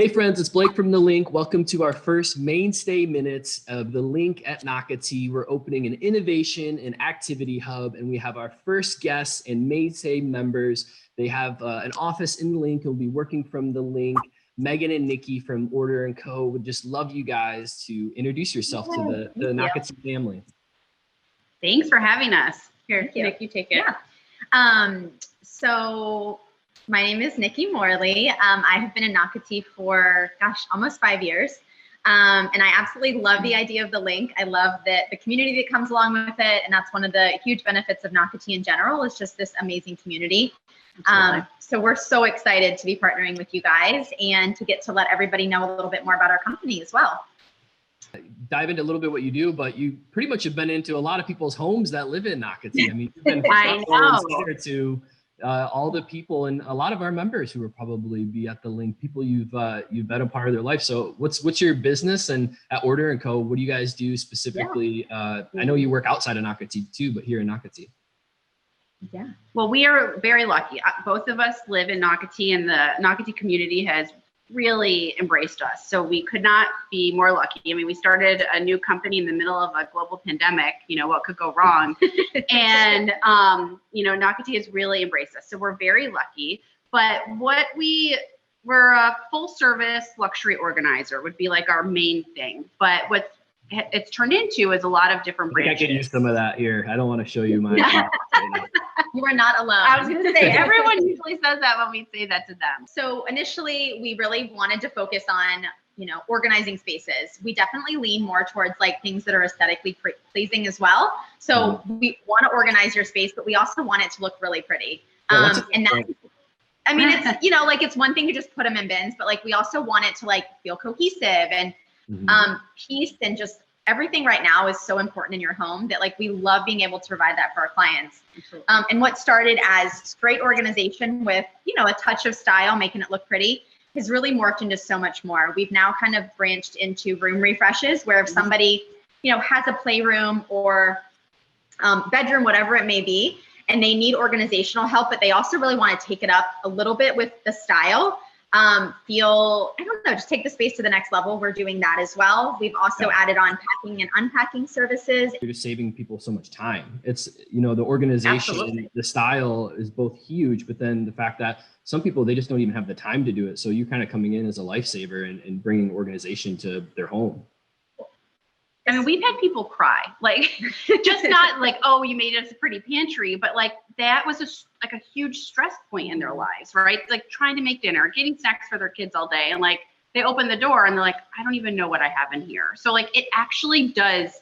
Hey friends, it's Blake from The Link. Welcome to our first Mainstay Minutes of The Link at Nocatee. We're opening an innovation and activity hub, and we have our first guests and Mainstay members. They have an office in The Link and will be working from The Link. Megan and Nikki from Order & Co. would just love you guys to introduce yourself to the Nocatee family. Thanks for having us. Here, you. Nick, you take it. Yeah. So my name is Nikki Morley. I have been in Nocatee for, almost 5 years. And I absolutely love the idea of The Link. I love the community that comes along with it. And that's one of the huge benefits of Nocatee in general, is just this amazing community. So we're so excited to be partnering with you guys and to get to let everybody know a little bit more about our company as well. Dive into a little bit what you do, but you pretty much have been into a lot of people's homes that live in Nocatee. I mean, you've been to all the people and a lot of our members who will probably be at The Link, people you've been a part of their life. So what's your business, and at Order & Co, what do you guys do specifically? I know you work outside of Nocatee too, but here in Nocatee. Yeah. Well, we are very lucky. Both of us live in Nocatee, and the Nocatee community has really embraced us. So we could not be more lucky. I mean, we started a new company in the middle of a global pandemic. You know, what could go wrong? And, Nocatee has really embraced us. So we're very lucky. But we're a full service luxury organizer would be like our main thing. But what it's turned into is a lot of different branches. I could use some of that here. I don't want to show you my. You are not alone. I was going to say, everyone usually says that when we say that to them. So initially, we really wanted to focus on, organizing spaces. We definitely lean more towards like things that are aesthetically pleasing as well. So we want to organize your space, but we also want it to look really pretty. And that, I mean, it's, it's one thing to just put them in bins, but like we also want it to like feel cohesive and peace, and just everything right now is so important in your home that like we love being able to provide that for our clients. And what started as great organization with, a touch of style, making it look pretty, has really morphed into so much more. We've now kind of branched into room refreshes, where if somebody, has a playroom or bedroom, whatever it may be, and they need organizational help, but they also really want to take it up a little bit with the style, just take the space to the next level. We're doing that as well. We've also added on packing and unpacking services. You're just saving people so much time. It's, the organization, the style is both huge, but then the fact that some people, they just don't even have the time to do it. So you're kind of coming in as a lifesaver and bringing organization to their home. I mean, we've had people cry, like, just not like, oh, you made us a pretty pantry, but like that was a huge stress point in their lives, right? Like trying to make dinner, getting snacks for their kids all day, and like they open the door and they're like, I don't even know what I have in here. So like it actually does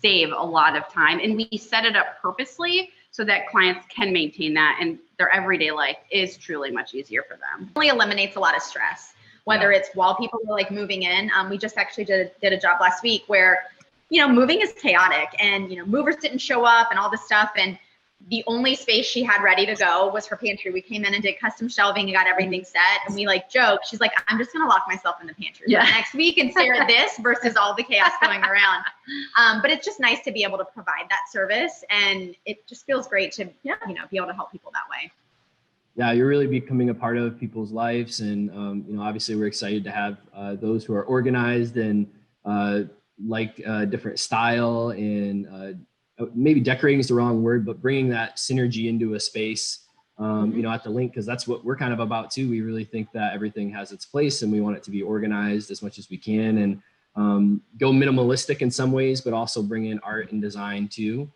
save a lot of time, and we set it up purposely so that clients can maintain that, and their everyday life is truly much easier for them. It really eliminates a lot of stress, whether it's while people are like moving in. We just actually did a job last week where moving is chaotic, and, movers didn't show up and all this stuff. And the only space she had ready to go was her pantry. We came in and did custom shelving and got everything set. And we joked, she's like, I'm just going to lock myself in the pantry next week and stare at this versus all the chaos going around. But it's just nice to be able to provide that service. And it just feels great to, be able to help people that way. Yeah, you're really becoming a part of people's lives. And, obviously we're excited to have those who are organized and, different style, and maybe decorating is the wrong word, but bringing that synergy into a space, at The Link, because that's what we're kind of about too. We really think that everything has its place, and we want it to be organized as much as we can, and go minimalistic in some ways, but also bring in art and design too.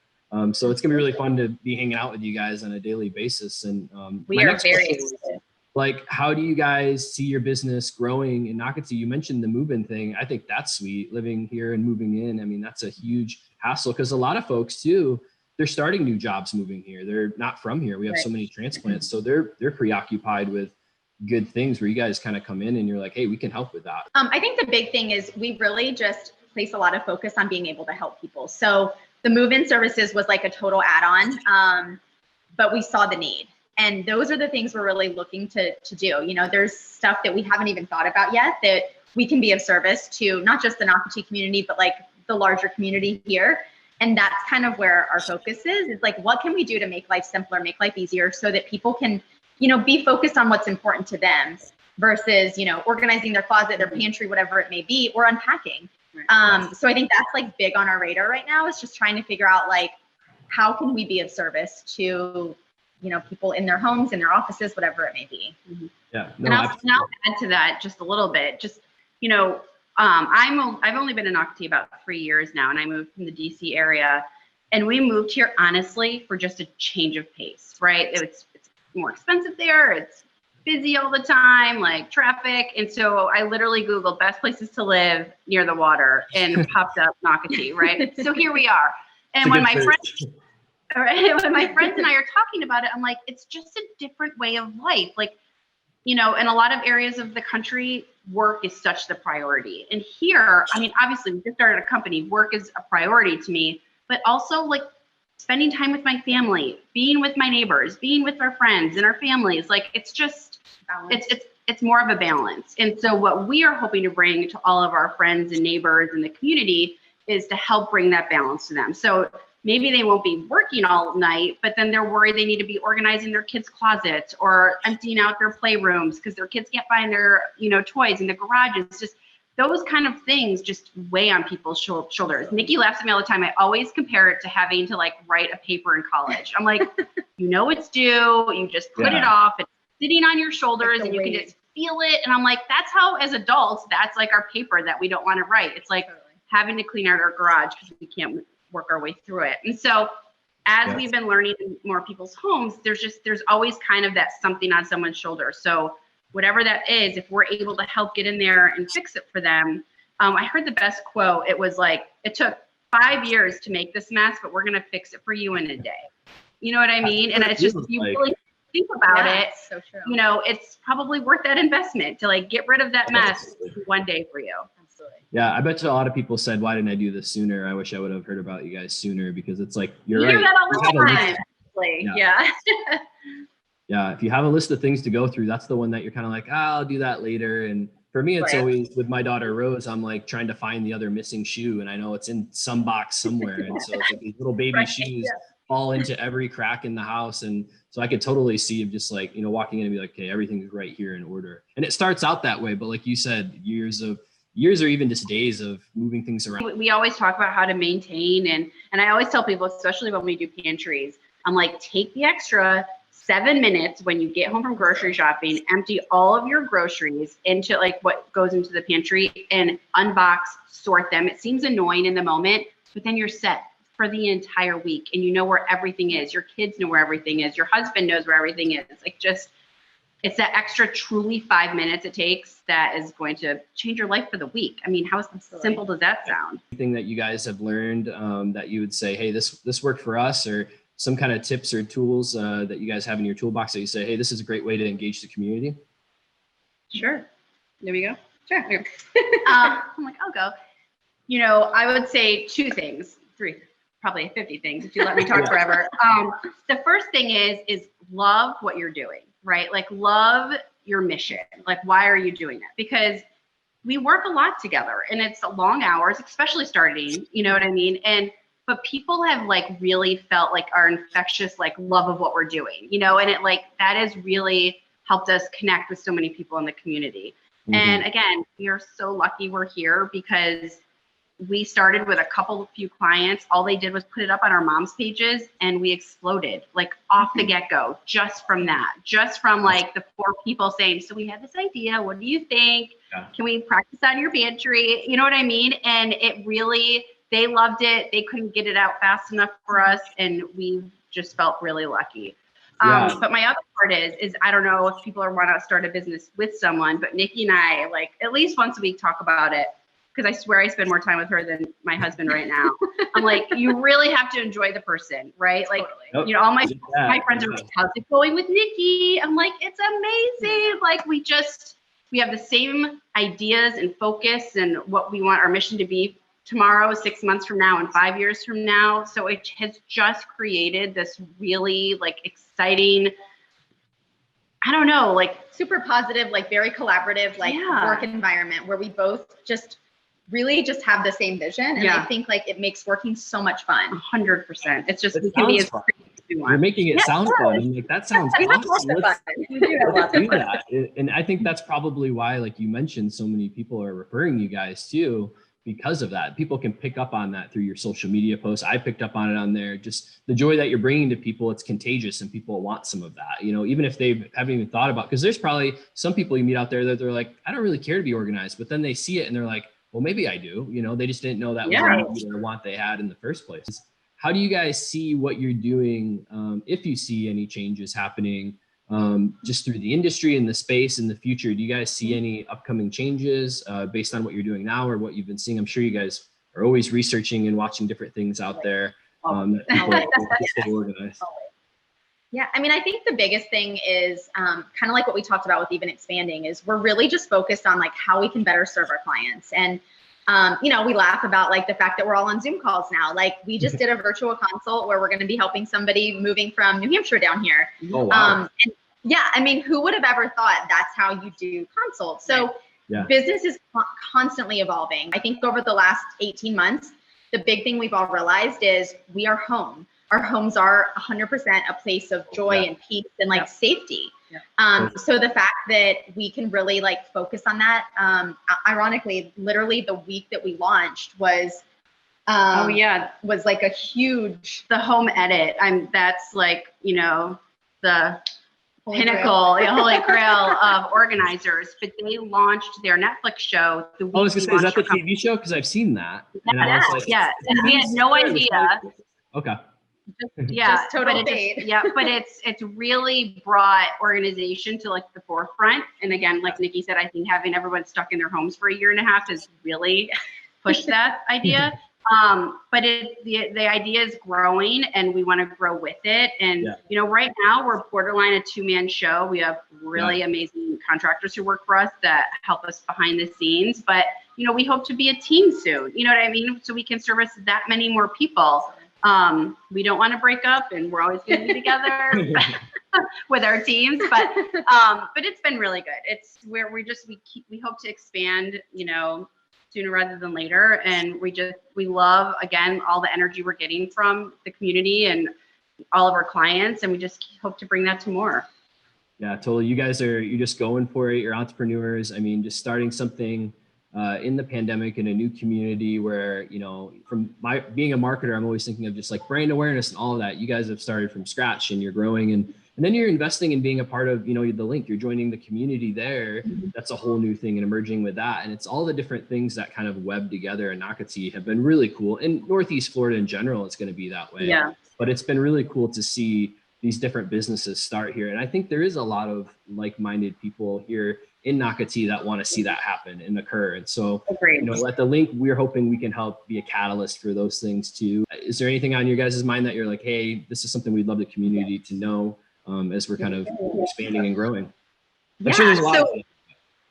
So it's gonna be really fun to be hanging out with you guys on a daily basis. And we are very excited. Like, how do you guys see your business growing in Nocatee? You mentioned the move-in thing. I think that's sweet, living here and moving in. I mean, that's a huge hassle, because a lot of folks too, they're starting new jobs moving here. They're not from here. We have so many transplants. So they're preoccupied with good things, where you guys kind of come in and you're like, hey, we can help with that. I think the big thing is we really just place a lot of focus on being able to help people. So the move-in services was like a total add-on, but we saw the need. And those are the things we're really looking to do. There's stuff that we haven't even thought about yet that we can be of service to, not just the Nocatee community, but like the larger community here. And that's kind of where our focus is. It's like, what can we do to make life simpler, make life easier, so that people can, be focused on what's important to them. versus, you know, organizing their closet, their pantry, whatever it may be, or unpacking. So I think that's like big on our radar right now, is just trying to figure out like, how can we be of service to, you know, people in their homes, in their offices, whatever it may be. Yeah. No, and I'll add to that just a little bit. Just, you know, I've only been in Nocatee about 3 years now, and I moved from the DC area, and we moved here honestly for just a change of pace, right? It's more expensive there. It's busy all the time, like traffic. And so I literally Googled best places to live near the water and popped up Nocatee, right? So here we are. And when my friends and I are talking about it, I'm like, it's just a different way of life. Like, you know, in a lot of areas of the country, work is such the priority. And here, I mean, obviously we just started a company, work is a priority to me, but also like spending time with my family, being with my neighbors, being with our friends and our families. Like, it's just, it's more of a balance. And so what we are hoping to bring to all of our friends and neighbors in the community is to help bring that balance to them. So maybe they won't be working all night, but then they're worried they need to be organizing their kids' closets or emptying out their playrooms because their kids can't find their, you know, toys in the garages. Just those kind of things just weigh on people's shoulders. Nikki laughs at me all the time. I always compare it to having to like write a paper in college. I'm like, you know, it's due. You just put it off. It's sitting on your shoulders and you can just feel it. And I'm like, that's how, as adults, that's like our paper that we don't want to write. It's like having to clean out our garage because we can't work our way through it. And so as we've been learning in more people's homes, there's always kind of that something on someone's shoulder. So whatever that is, if we're able to help get in there and fix it for them. I heard the best quote. It was like, it took 5 years to make this mess, but we're going to fix it for you in a day. You know what I mean? And it's just, you really think about it, so true. You know, it's probably worth that investment to like get rid of that mess one day for you. Absolutely. Yeah, I bet you a lot of people said, why didn't I do this sooner? I wish I would have heard about you guys sooner, because it's like, you're you right. hear that all the time. Yeah. Yeah, if you have a list of things to go through, that's the one that you're kind of like, I'll do that later. And for me, it's always with my daughter Rose, I'm like trying to find the other missing shoe, and I know it's in some box somewhere. And so it's like these little baby shoes fall into every crack in the house. And so I could totally see of just like, you know, walking in and be like, okay, everything's right here in order. And it starts out that way, but like you said, years or even just days of moving things around. We always talk about how to maintain, and I always tell people, especially when we do pantries, I'm like, take the extra 7 minutes when you get home from grocery shopping, empty all of your groceries into like what goes into the pantry and unbox, sort them. It seems annoying in the moment, but then you're set for the entire week and you know where everything is. Your kids know where everything is. Your husband knows where everything is. Like, just, it's that extra truly 5 minutes it takes that is going to change your life for the week. I mean, how simple does that sound? Anything that you guys have learned that you would say, hey, this worked for us, or some kind of tips or tools that you guys have in your toolbox that you say, hey, this is a great way to engage the community? Sure. There we go. Sure. I'm like, I'll go. You know, I would say 2 things, 3, probably 50 things if you let me talk forever. The first thing is love what you're doing, right? Like, love your mission. Like, why are you doing it? Because we work a lot together and it's long hours, especially starting, you know what I mean? But people have like really felt like our infectious like love of what we're doing, you know, and it like, that has really helped us connect with so many people in the community. Mm-hmm. And again, we are so lucky we're here because we started with a few clients. All they did was put it up on our mom's pages and we exploded like off the get-go, just from like the 4 people saying, so we had this idea, what do you think? Yeah. Can we practice on your pantry? You know what I mean? And it really, they loved it. They couldn't get it out fast enough for us. And we just felt really lucky. But my other part is I don't know if people want to start a business with someone, but Nikki and I, like, at least once a week talk about it. Because I swear I spend more time with her than my husband right now. I'm like, you really have to enjoy the person, right? Like, you know, all my friends are like, how's it going with Nikki? I'm like, it's amazing. Like, we have the same ideas and focus and what we want our mission to be tomorrow, 6 months from now, and 5 years from now. So it has just created this really like exciting, I don't know, like super positive, like very collaborative, like work environment where we both just really just have the same vision. And I think like it makes working so much fun. 100%. It's just, we can be as You're making it sound fun. I'm like, that sounds awesome. Let's do that. And I think that's probably why, like you mentioned, so many people are referring you guys too, because of that. People can pick up on that through your social media posts. I picked up on it on there. Just the joy that you're bringing to people, it's contagious and people want some of that, even if they haven't even thought about, because there's probably some people you meet out there that they're like, I don't really care to be organized, but then they see it and they're like, well, maybe I do. They just didn't know that was a need or want they had in the first place. How do you guys see what you're doing, if you see any changes happening just through the industry and the space in the future? Do you guys see any upcoming changes based on what you're doing now or what you've been seeing? I'm sure you guys are always researching and watching different things out there. To stay organized. Yeah, I mean, I think the biggest thing is kind of like what we talked about with even expanding is we're really just focused on like how we can better serve our clients. And we laugh about like the fact that we're all on Zoom calls now. Like we just did a virtual consult where we're going to be helping somebody moving from New Hampshire down here. Oh, wow. And yeah, I mean, who would have ever thought that's how you do consults? So business is constantly evolving. I think over the last 18 months, the big thing we've all realized is we are home. Our homes are 100% a place of joy and peace and like safety. So the fact that we can really like focus on that, ironically, literally the week that we launched was like a huge, the home edit. That's like, the pinnacle, the holy grail of organizers, but they launched their Netflix show the week. I was gonna say, is that the TV show? Because I've seen that. And and we had no idea. Okay. Just total fate. But it's really brought organization to like the forefront. And again, like Nikki said, I think having everyone stuck in their homes for a year and a half has really pushed that idea. But the idea is growing and we want to grow with it. And, right now we're borderline a 2-man show. We have really amazing contractors who work for us that help us behind the scenes, but, we hope to be a team soon, you know what I mean? So we can service that many more people. We don't want to break up and we're always going to be together with our teams, but it's been really good. It's where we hope to expand, sooner rather than later. And we love, again, all the energy we're getting from the community and all of our clients. And we just hope to bring that to more. Yeah, totally. You're just going for it. You're entrepreneurs. I mean, just starting something in the pandemic in a new community where, from being a marketer, I'm always thinking of just like brand awareness and all of that. You guys have started from scratch and you're growing and then you're investing in being a part of, the link, you're joining the community there. That's a whole new thing and emerging with that. And it's all the different things that kind of web together in Nocatee have been really cool. In Northeast Florida in general, it's going to be that way. Yeah. But it's been really cool to see these different businesses start here. And I think there is a lot of like-minded people here in Nocatee that want to see that happen and occur. And so, at the link, we're hoping we can help be a catalyst for those things too. Is there anything on your guys' mind that you're like, hey, this is something we'd love the community to know as we're kind of expanding and growing? I'm sure there's a lot of things.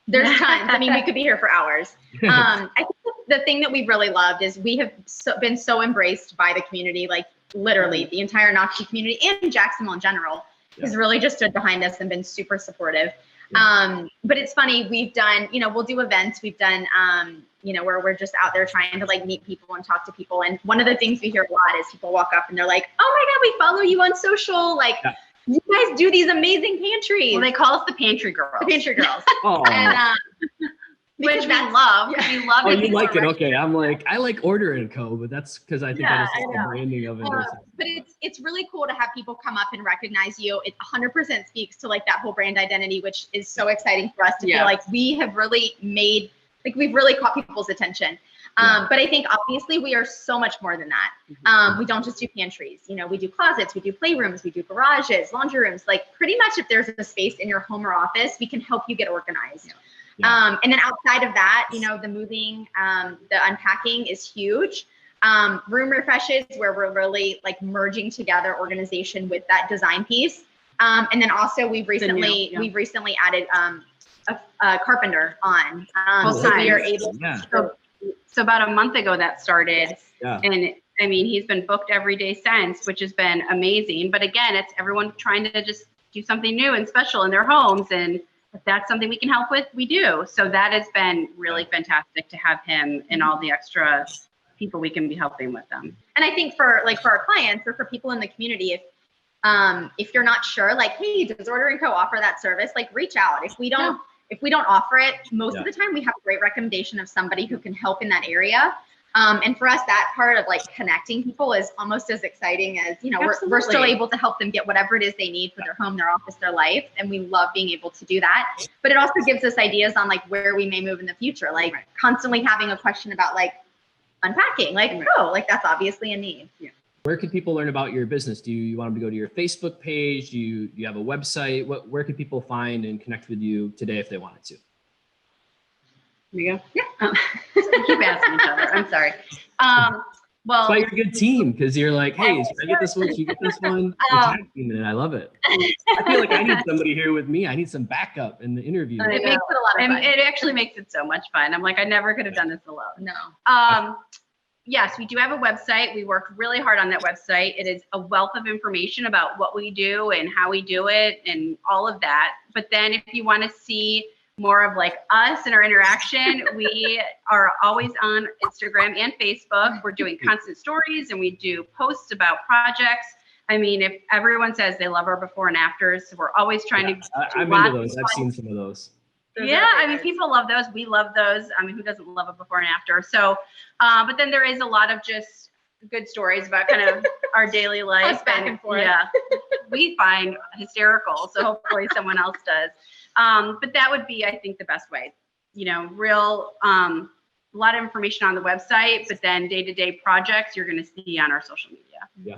There's tons. I mean, we could be here for hours. I think the thing that we really loved is we have been so embraced by the community, like literally the entire Nocatee community and Jacksonville in general has really just stood behind us and been super supportive. But it's funny, we've done, we'll do events, we've done, where we're just out there trying to like meet people and talk to people. And one of the things we hear a lot is people walk up and they're like, oh my God, we follow you on social. Like you guys do these amazing pantries. Well, they call us the pantry girls. The pantry girls. And, which we love. We love it. You like it. Okay. I'm like, I like Order & Co, but that's because I think that's just the branding of it. But it's really cool to have people come up and recognize you. It 100% speaks to like that whole brand identity, which is so exciting for us to feel like we have really we've really caught people's attention. But I think obviously we are so much more than that. We don't just do pantries, we do closets, we do playrooms, we do garages, laundry rooms, like pretty much if there's a space in your home or office, we can help you get organized. And then outside of that, the moving, the unpacking is huge. Room refreshes where we're really like merging together organization with that design piece. And then also we've recently added a carpenter on. So we are able so about a month ago that started. And I mean, he's been booked every day since, which has been amazing. But again, it's everyone trying to just do something new and special in their homes. And if that's something we can help with, we do. So that has been really fantastic to have him and all the extra people we can be helping with them. And I think for our clients or for people in the community, If you're not sure, like, hey, does Ordering Co offer that service? Like, reach out. If we don't offer it, most of the time we have a great recommendation of somebody who can help in that area. And for us, that part of like connecting people is almost as exciting as, you know, we're still able to help them get whatever it is they need for their home, their office, their life. And we love being able to do that. But it also gives us ideas on like where we may move in the future, like constantly having a question about like unpacking, like, oh, like that's obviously a need. Yeah. Where can people learn about your business? Do you want them to go to your Facebook page? Do you have a website? Where can people find and connect with you today if they wanted to? Here we go. Yeah. Keep asking each other. I'm sorry. Well, that's why you're a good team, because you're like, hey, should I get this one? Should you get this one? And I love it. I feel like I need somebody here with me. I need some backup in the interview. It makes it a lot of fun. It actually makes it so much fun. I'm like, I never could have done this alone. No. Yes, we do have a website. We worked really hard on that website. It is a wealth of information about what we do and how we do it and all of that. But then if you want to see more of like us and our interaction, we are always on Instagram and Facebook. We're doing constant stories and we do posts about projects. I mean, if everyone says they love our before and afters, so we're always trying to. I'm into those. I've seen some of those. Yeah, I mean, people love those. We love those. I mean, who doesn't love a before and after? So, but then there is a lot of just good stories about kind of our daily life. Us back and forth. Yeah, we find hysterical. So hopefully someone else does. But that would be, I think, the best way. You know, a lot of information on the website, but then day-to-day projects you're going to see on our social media. Yeah,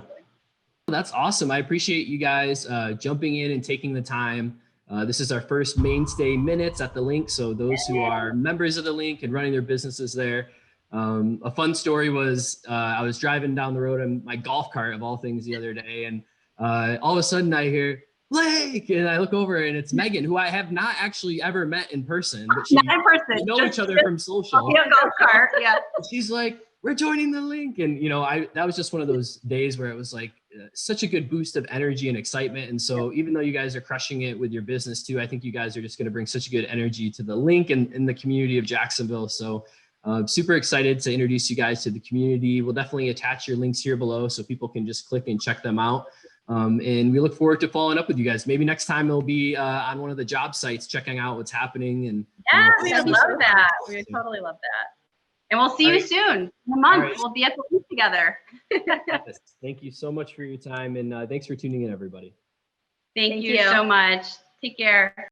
that's awesome. I appreciate you guys jumping in and taking the time. This is our first Mainstay Minutes at the link. So those who are members of the link and running their businesses there. A fun story was I was driving down the road in my golf cart of all things the other day. And all of a sudden I hear Blake, and I look over and it's Megan, who I have not actually ever met in person. But not in person. We know each other from social. Yeah, golf cart. Yeah. She's like, we're joining the link. And, you know, that was just one of those days where it was like such a good boost of energy and excitement. And so even though you guys are crushing it with your business too, I think you guys are just going to bring such a good energy to the link and in the community of Jacksonville. So super excited to introduce you guys to the community. We'll definitely attach your links here below so people can just click and check them out. And we look forward to following up with you guys. Maybe next time it'll be on one of the job sites, checking out what's happening. And yeah, we would love that. We would totally love that. And we'll see you soon in a month. We'll be at the link together. Thank you so much for your time. And thanks for tuning in, everybody. Thank you so much. Take care.